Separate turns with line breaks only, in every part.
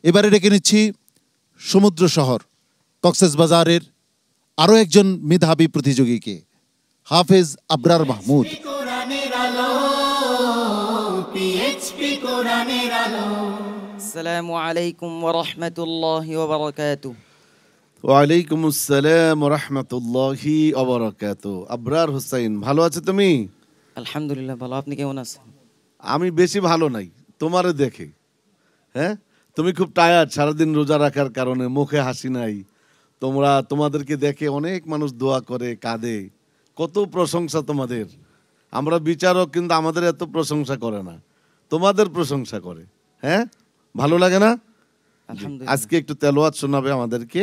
এবারে ডেকে নিচ্ছি সমুদ্র শহর কক্সবাজারের আরও একজন মেধাবী প্রতিযোগীকে, হাফেজ আবরার মাহমুদ।
আসসালামু আলাইকুম ওয়া রাহমাতুল্লাহি ওয়া বারাকাতুহু।
ওয়ালাইকুম আসসালাম ওয়া রাহমাতুল্লাহি ওয়া বারাকাতুহু। আবরার হোসেন, ভালো আছো তুমি?
আলহামদুলিল্লাহ ভালো, আপনি কেমন আছেন?
আমি বেশি ভালো নাই তোমারে দেখে। হ্যাঁ, তুমি খুব টায়ার্ড, সারাদিন রোজা রাখার কারণে মুখে হাসি নাই। তোমাদেরকে দেখে অনেক মানুষ দোয়া করে, কাঁদে, কত প্রশংসা তোমাদের। আমরা বিচারক, কিন্তু আমাদের এত প্রশংসা করে না, তোমাদের প্রশংসা করে। হ্যাঁ, ভালো লাগে না? আজকে একটু তেলাওয়াত শোনাবে আমাদেরকে,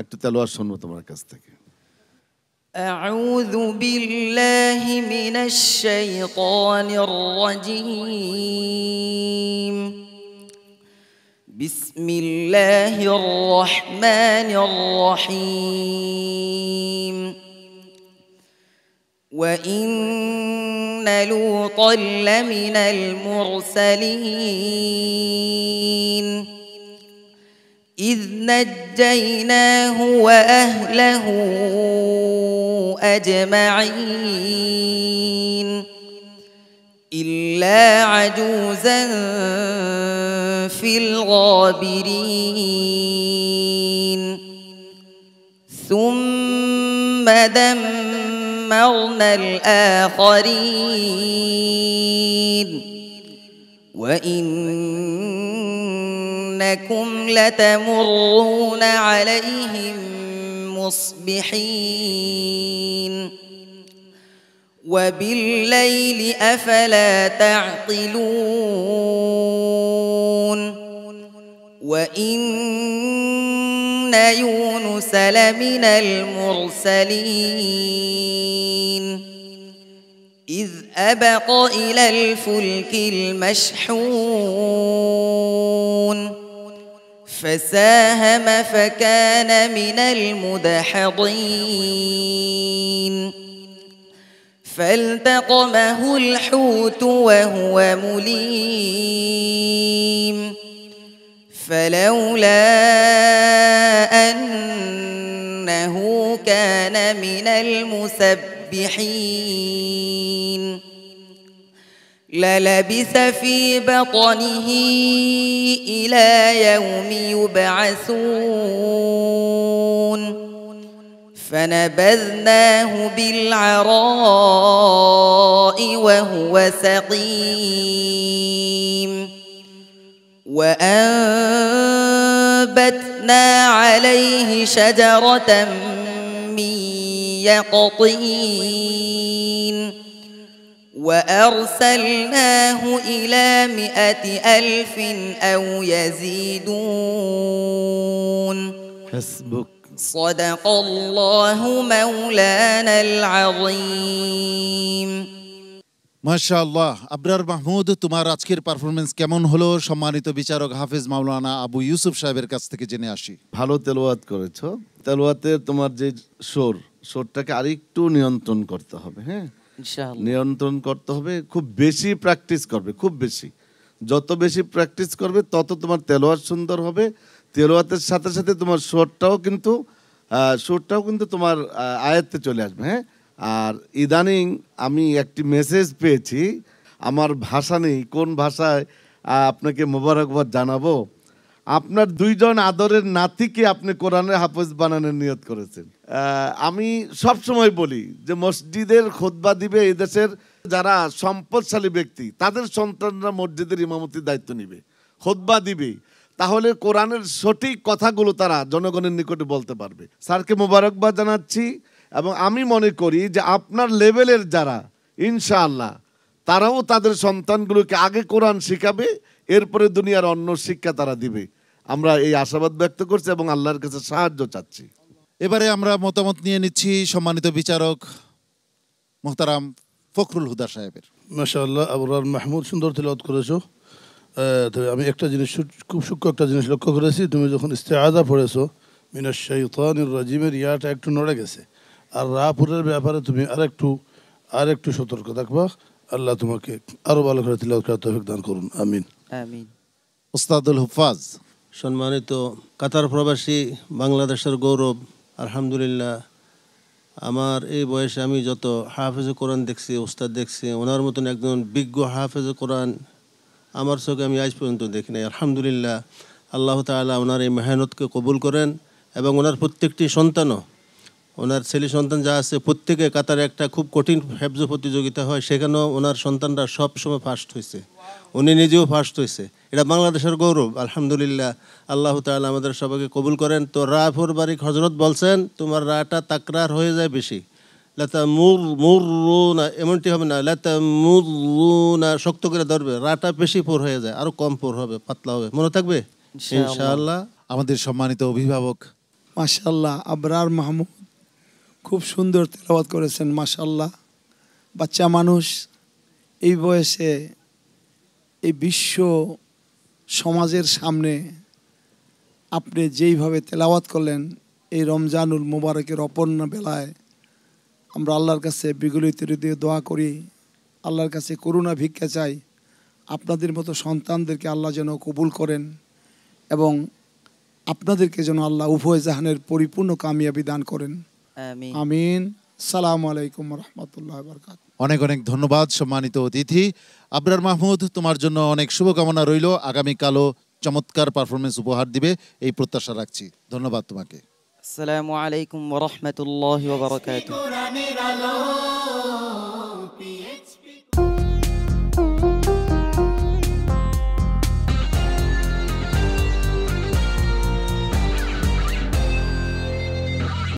একটু তেলাওয়াত শুনবো তোমার কাছ থেকে।
আউযু বিল্লাহি মিনাশ শাইতানির রাজীম। বিসমিল্লাহির রহমানির রহিম। ওয়া ইন্না লূতান লামিনাল মুরসালিন إذ نجيناه وأهله أجمعين إلا عجوزا في الغابرين ثم دمرنا الآخرين وإنكم لتمرون عليهم مصبحين وبالليل أفلا تعقلون وإن يونس لمن المرسلين إذ أبق إلى الفلك المشحون فساهم فكان من المدحضين فالتقمه الحوت وهو مليم فلولا أنه كان من المسبحين للبث في بطنه إلى يوم يبعثون فنبذناه بالعراء وهو سقيم وأنبتنا عليه شجرة من يقطين وأرسلناه إلى 100,000 أو يزيدون
حسبك
صدق الله مولانا العظيم।
মাশাআল্লাহ, আবরার মাহমুদ, তোমার আজকের পারফরমেন্স কেমন হলো সম্মানিত বিচারক হাফেজ মাওলানা আবু ইউসুফ সাহেবের কাছ থেকে জেনে আসি।
ভালো তেলাওয়াত করেছো। তেলাওয়াতের তোমার যে সুরটাকে আরেকটু নিয়ন্ত্রণ করতে হবে। হ্যাঁ, নিয়ন্ত্রণ করতে হবে, খুব বেশি প্র্যাকটিস করবে, খুব বেশি। যত বেশি প্র্যাকটিস করবে তত তোমার তেলাওয়াত সুন্দর হবে। তেলাওয়াতের সাথে সাথে তোমার সুরটাও কিন্তু তোমার আয়ত্তে চলে আসবে। হ্যাঁ, আর ইদানিং আমি একটি মেসেজ পেয়েছি, আমার ভাষা নেই, কোন ভাষায় আপনাকে মোবারকবাদ জানাবো। আপনার 2 জন আদরের নাতিকে আপনি কোরআনের হাফেজ বানানোর নিয়ত করেছেন। আমি সব সময় বলি যে মসজিদের খুতবা দিবে এই দেশের যারা সম্পদশালী ব্যক্তি, তাদের সন্তানরা মসজিদের ইমামতির দায়িত্ব নিবে, খুতবা দিবে, তাহলে কোরআনের সঠিক কথাগুলো তারা জনগণের নিকটে বলতে পারবে। স্যারকে মোবারকবাদ জানাচ্ছি, এবং আমি মনে করি যে আপনার লেভেলের যারা, ইনশাআল্লাহ তারাও তাদের সন্তানগুলোকে আগে কোরআন শিখাবে, এরপরে দুনিয়ার অন্য শিক্ষা তারা দিবে। আমরা এই আশাবাদ ব্যক্ত করছি এবং আল্লাহর কাছে সাহায্য চাচ্ছি।
এবারে আমরা মতামত নিয়ে নিচ্ছি সম্মানিত বিচারক মোহতারাম ফখরুল হুদা সাহেবের।
মাশাআল্লাহ, আবরার মাহমুদ সুন্দর তেলাওয়াত করেছো। তবে আমি একটা জিনিস, খুব সূক্ষ্ম একটা জিনিস লক্ষ্য করেছি, তুমি যখন ইস্তেআযা পড়েছো মিনাশ শাইতানির রাজিমের ইয়াটা একটু নড়ে গেছে, আর রাপুরের ব্যাপারে তুমি আরেকটু সতর্ক থাকবা। আল্লাহ তোমাকে আরো ভালো করে তিলাওয়াত করার তৌফিক দান করুন, আমিন।
আমিন।
উস্তাদুল হুফাজ।
সম্মানিত কাতার প্রবাসী বাংলাদেশের গৌরব, আলহামদুলিল্লাহ আমার এই বয়সে আমি যত হাফেজে কোরআন দেখছি, উস্তাদ দেখছি, ওনার মতন একজন বিজ্ঞ হাফেজে কোরআন আমার চোখে আমি আজ পর্যন্ত দেখি নাই। আলহামদুলিল্লাহ আল্লাহ তাআলা ওনার এই মেহনতকে কবুল করেন এবং ওনার প্রত্যেকটি সন্তানও, ওনার ছেলে সন্তান যা আছে প্রত্যেকে কাতারে একটা খুব কঠিন হেফজ প্রতিযোগিতা হয়, সেখানেও ওনার সন্তানরা সবসময় ফার্স্ট হয়েছে, উনি নিজেও ফার্স্ট হয়েছে। এটা বাংলাদেশের গৌরব। আলহামদুলিল্লাহ আল্লাহ তাআলা আমাদের সবাইকে কবুল করেন। তো রাফুর বারিক হজরত বলছেন তোমার রাটা তাকরার হয়ে যায় বেশি, লাতা মুরুনা এমনটি হবে না, লাতা মুরুনা শক্ত করে ধরবে, রাটা বেশি পোর হয়ে যায়, আরো কম পোর হবে, পাতলা হবে, মনে থাকবে ইনশাআল্লাহ।
আমাদের সম্মানিত অভিভাবক
মাশাআল্লাহ আবরার মাহমুদ খুব সুন্দর তেলাওয়াত করেছেন মাশাআল্লাহ। বাচ্চা মানুষ এই বয়সে এই বিশ্ব সমাজের সামনে আপনি যেইভাবে তেলাওয়াত করলেন এই রমজানুল মুবারকের অপর্ণ বেলায়, আমরা আল্লাহর কাছে বিগলিত হৃদয়ে দোয়া করি, আল্লাহর কাছে করুণা ভিক্ষা চাই, আপনাদের মতো সন্তানদেরকে আল্লাহ যেন কবুল করেন এবং আপনাদেরকে যেন আল্লাহ উভয় জাহানের পরিপূর্ণ কামিয়াবি দান করেন।
আমিন।
আমিন। আসসালামু আলাইকুম রহমতুল্লাহ বারকাত।
অনেক অনেক ধন্যবাদ সম্মানিত অতিথি আবরার মাহমুদ, তোমার জন্য অনেক শুভকামনা রইল। আগামীকালও চমৎকার পারফরমেন্স উপহার দিবে এই প্রত্যাশা রাখছি। ধন্যবাদ তোমাকে।
আসসালামু আলাইকুম ওয়া রাহমাতুল্লাহি ওয়া বারাকাতুহু।